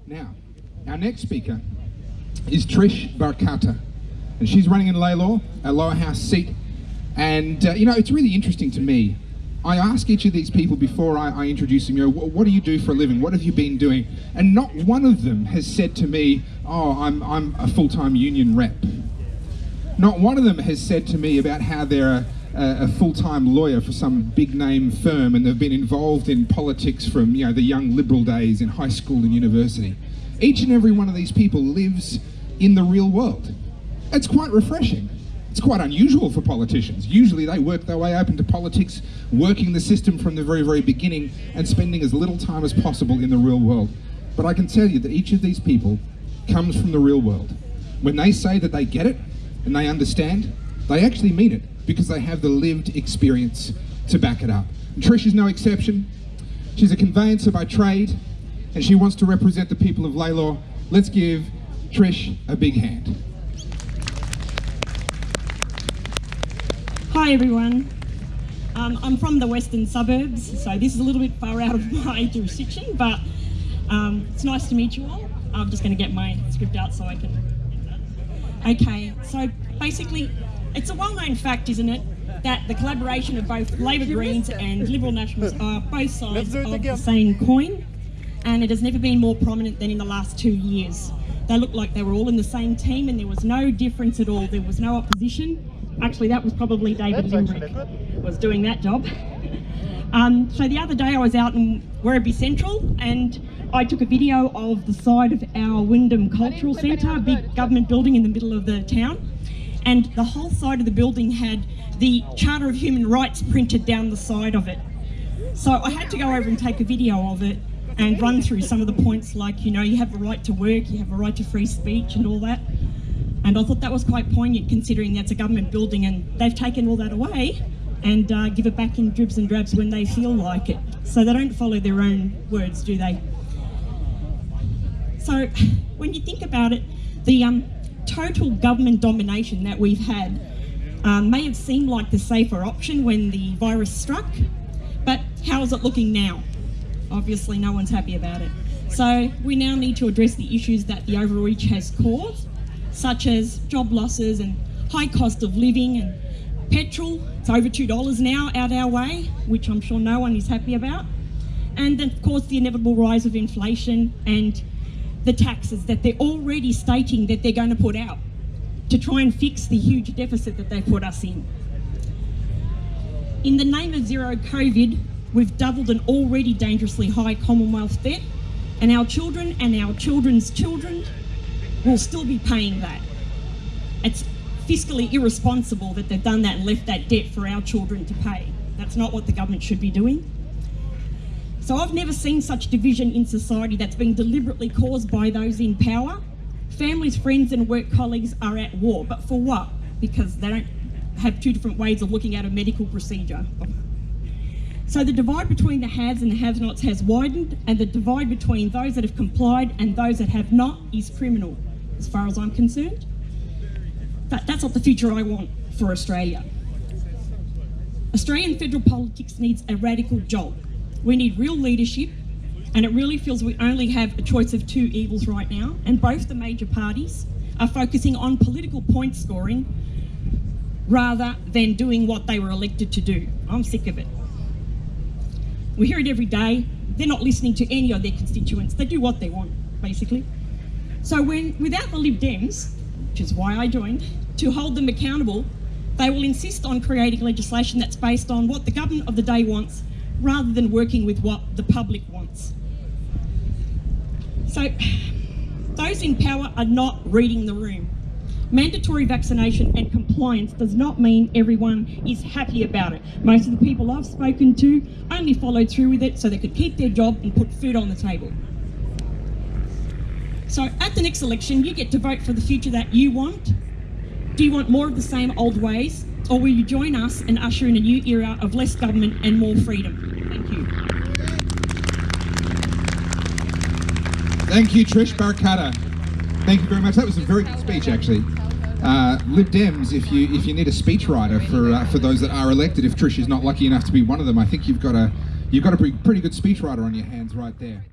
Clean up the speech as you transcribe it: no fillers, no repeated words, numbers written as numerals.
Now, our next speaker is Patrizia Barcatta, and she's running in Lalor, a lower house seat. And you know, it's really interesting to me. I ask each of these people before I introduce them, you know, what do you do for a living? What have you been doing? And not one of them has said to me, oh, I'm a full-time union rep. Not one of them has said to me about how they're a full-time lawyer for some big-name firm and they've been involved in politics from, you know, the young liberal days in high school and university. Each and every one of these people lives in the real world. It's quite refreshing. It's quite unusual for politicians. Usually they work their way up into politics, working the system from the very, very beginning and spending as little time as possible in the real world. But I can tell you that each of these people comes from the real world. When they say that they get it and they understand, they actually mean it because they have the lived experience to back it up. And Trish is no exception. She's a conveyancer by trade and she wants to represent the people of Lalor. Let's give Trish a big hand. Hi everyone, I'm from the western suburbs, so this is a little bit far out of my jurisdiction, but it's nice to meet you all. I'm just going to get my script out so I can... Okay, so basically, it's a well-known fact, isn't it, that the collaboration of both Labor Greens and Liberal Nationals are both sides of the same coin, and it has never been more prominent than in the last 2 years. They looked like they were all in the same team and there was no difference at all, there was no opposition. Actually, that was probably David Limbrick was doing that job. So the other day I was out in Werribee Central and I took a video of the side of our Wyndham Cultural Centre, a big government building in the middle of the town. And the whole side of the building had the Charter of Human Rights printed down the side of it. So I had to go over and take a video of it and run through some of the points like, you know, you have a right to work, you have a right to free speech and all that. And I thought that was quite poignant considering that's a government building and they've taken all that away and give it back in dribs and drabs when they feel like it. So they don't follow their own words, do they? So when you think about it, the total government domination that we've had may have seemed like the safer option when the virus struck, but how is it looking now? Obviously no one's happy about it. So we now need to address the issues that the overreach has caused, such as job losses and high cost of living and petrol. It's over $2 now out our way, which I'm sure no one is happy about. And then of course the inevitable rise of inflation and the taxes that they're already stating that they're going to put out to try and fix the huge deficit that they put us in. In the name of zero COVID, we've doubled an already dangerously high Commonwealth debt, and our children and our children's children will still be paying that. It's fiscally irresponsible that they've done that and left that debt for our children to pay. That's not what the government should be doing. So I've never seen such division in society that's been deliberately caused by those in power. Families, friends and work colleagues are at war, but for what? Because they don't have two different ways of looking at a medical procedure. So the divide between the haves and the have-nots has widened, and the divide between those that have complied and those that have not is criminal, as far as I'm concerned. But that's not the future I want for Australia. Australian federal politics needs a radical jolt. We need real leadership, and it really feels we only have a choice of two evils right now, and both the major parties are focusing on political point scoring rather than doing what they were elected to do. I'm sick of it. We hear it every day. They're not listening to any of their constituents. They do what they want, basically. So without the Lib Dems, which is why I joined, to hold them accountable, they will insist on creating legislation that's based on what the government of the day wants, rather than working with what the public wants. So those in power are not reading the room. Mandatory vaccination and compliance does not mean everyone is happy about it. Most of the people I've spoken to only followed through with it so they could keep their job and put food on the table. So at the next election, you get to vote for the future that you want. Do you want more of the same old ways, or will you join us and usher in a new era of less government and more freedom? Thank you. Thank you, Trish Barcatta. Thank you very much. That was a very good speech, actually. Lib Dems, if you need a speechwriter for those that are elected, if Trish is not lucky enough to be one of them, I think you've got a pretty good speechwriter on your hands right there.